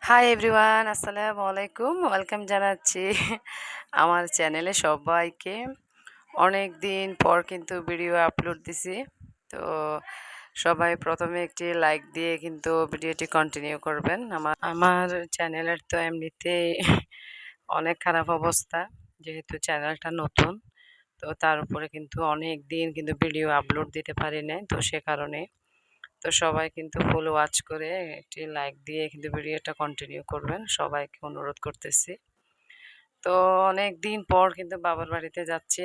Hi everyone, আসসালামু আলাইকুম। Welcome জানাচ্ছি আমার চ্যানেলে সবাইকে। অনেক দিন পর কিন্তু ভিডিও আপলোড দিছি। তো সবাই প্রথমে একটি লাইক দিয়ে কিন্তু ভিডিওটি কন্টিনিউ করবেন। আমার চ্যানেলের তো এমনিতেই অনেক খারাপ অবস্থা, যেহেতু চ্যানেলটা নতুন। তো তার উপরে কিন্তু অনেক দিন কিন্তু ভিডিও আপলোড দিতে পারি নাই, তো সে কারণে। তো সবাই কিন্তু ফুল ওয়াচ করে একটি লাইক দিয়ে কিন্তু ভিডিওটা কন্টিনিউ করবেন, সবাইকে অনুরোধ করতেছি। তো অনেক দিন পর কিন্তু বাবার বাড়িতে যাচ্ছি,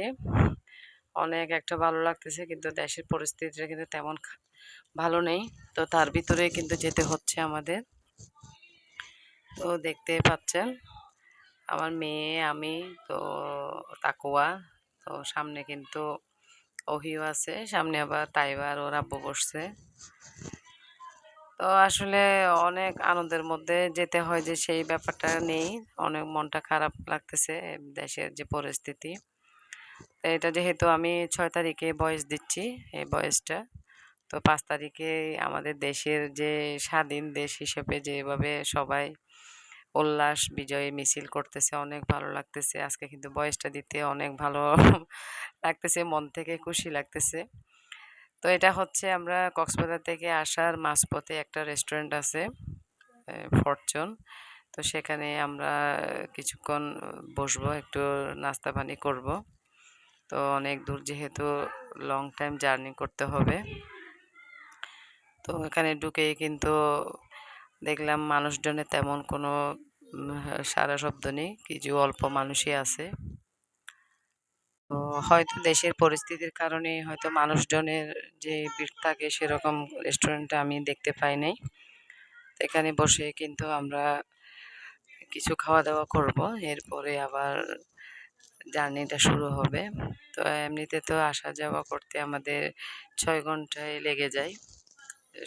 অনেক একটা ভালো লাগতেছে, কিন্তু দেশের পরিস্থিতিটা কিন্তু তেমন ভালো নেই। তো তার ভিতরে কিন্তু যেতে হচ্ছে আমাদের। তো দেখতে পাচ্ছেন আমার মেয়ে, আমি, তো তাকুয়া, তো সামনে কিন্তু ওহিও আছে, সামনে আবার তাইবা আর ওর আব্বু বসছে। তো আসলে অনেক আনন্দের মধ্যে যেতে হয়, যে সেই ব্যাপারটা নেই। অনেক মনটা খারাপ লাগতেছে দেশের যে পরিস্থিতি। তো এটা যেহেতু আমি 6 তারিখে বয়স দিচ্ছি, এই বয়সটা, তো 5 তারিখে আমাদের দেশের যে স্বাধীন দেশ হিসেবে যেভাবে সবাই উল্লাস বিজয় মিছিল করতেছে, অনেক ভালো লাগতেছে। আজকে কিন্তু বয়সটা দিতে অনেক ভালো লাগতেছে, মন থেকে খুশি লাগতেছে। তো এটা হচ্ছে আমরা কক্সবাজার থেকে আসার মাঝপথে একটা রেস্টুরেন্ট আছে, ফরচুন। তো সেখানে আমরা কিছুক্ষণ বসবো, একটু নাস্তা পানি করব। তো অনেক দূর, যেহেতু লং টাইম জার্নি করতে হবে। তো এখানে ঢুকেই কিন্তু দেখলাম মানুষজনের তেমন কোনো সারা শব্দ নেই, কিছু অল্প মানুষই আছে। তো হয়তো দেশের পরিস্থিতির কারণে হয়তো মানুষজনের যে ভিড় থাকে সেরকম রেস্টুরেন্টে আমি দেখতে পাই নাই। তো এখানে বসে কিন্তু আমরা কিছু খাওয়া দাওয়া করব, এরপরে আবার জার্নিটা শুরু হবে। তো এমনিতে তো আসা যাওয়া করতে আমাদের 6 ঘন্টায় লেগে যায়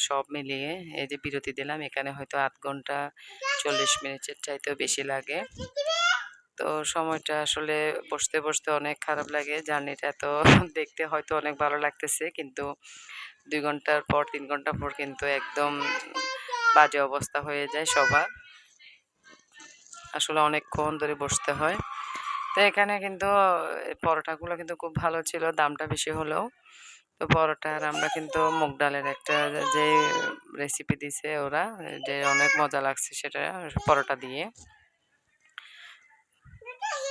সব মিলিয়ে। এই যে বিরতি দিলাম, এখানে হয়তো 8 ঘন্টা 40 মিনিটের চাইতেও বেশি লাগে। তো সময়টা আসলে বসতে বসতে অনেক খারাপ লাগে। জার্নিটা তো দেখতে হয়তো অনেক ভালো লাগতেছে, কিন্তু 2 ঘন্টার পর 3 ঘন্টা পর কিন্তু একদম বাজে অবস্থা হয়ে যায় সবার। আসলে অনেকক্ষণ ধরে বসতে হয়। তো এখানে কিন্তু পরোটাগুলো কিন্তু খুব ভালো ছিল, দামটা বেশি হলেও। তো পরোটা আর আমরা কিন্তু মুগ ডালের একটা যে রেসিপি দিছে ওরা, যে অনেক মজা লাগছে সেটা পরোটা দিয়ে।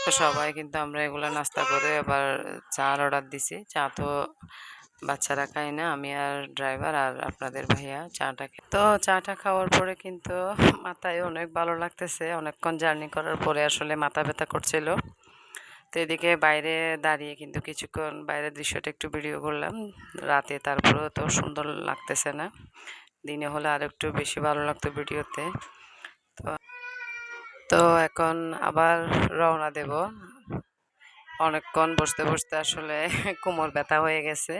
তো সবাই কিন্তু আমরা এগুলো নাস্তা করে আবার চার অর্ডার দিছি। চা তো বাচ্চারা খায় না, আমি আর ড্রাইভার আর আপনাদের ভাইয়া চাটা তো চাটা খাওয়ার পরে কিন্তু মাথায় অনেক ভালো লাগতেছে। অনেকক্ষণ জার্নি করার পরে আসলে মাথা ব্যথা করছিল। তো এদিকে বাইরে দাঁড়িয়ে কিন্তু কিছুক্ষণ বাইরের দৃশ্যটা একটু ভিডিও করলাম রাতে, তারপরেও তো সুন্দর লাগতেছে না। দিনে হলে আর একটু বেশি ভালো লাগতো ভিডিওতে। তো তো এখন আবার রওনা দেব। অনেকক্ষণ বসতে বসতে আসলে কোমর ব্যথা হয়ে গেছে।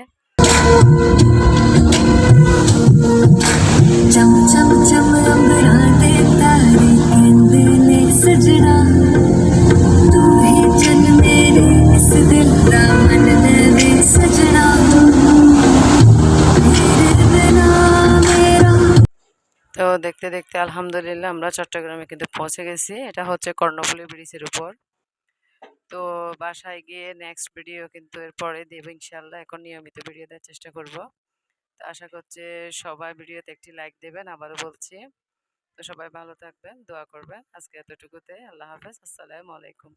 चम चम चम अंबराते तारे कहते ने सजना तू ही चन मेरे इस दिल दा मन दे वे सजना तेरे बिना मेरा। তো দেখতে দেখতে আলহামদুলিল্লাহ আমরা চট্টগ্রামে কিন্তু পৌঁছে গেছি। এটা হচ্ছে কর্ণফুলী ব্রিজের উপর। তো বাসায় গিয়ে নেক্সট ভিডিও কিন্তু এরপরে দেব ইনশাল্লাহ। এখন নিয়মিত ভিডিও দেওয়ার চেষ্টা করব। তো আশা করছি সবাই ভিডিওতে একটি লাইক দেবেন, আবারও বলছি। তো সবাই ভালো থাকবেন, দোয়া করবেন। আজকে এতটুকুতে, আল্লাহ হাফেজ, আসসালামু আলাইকুম।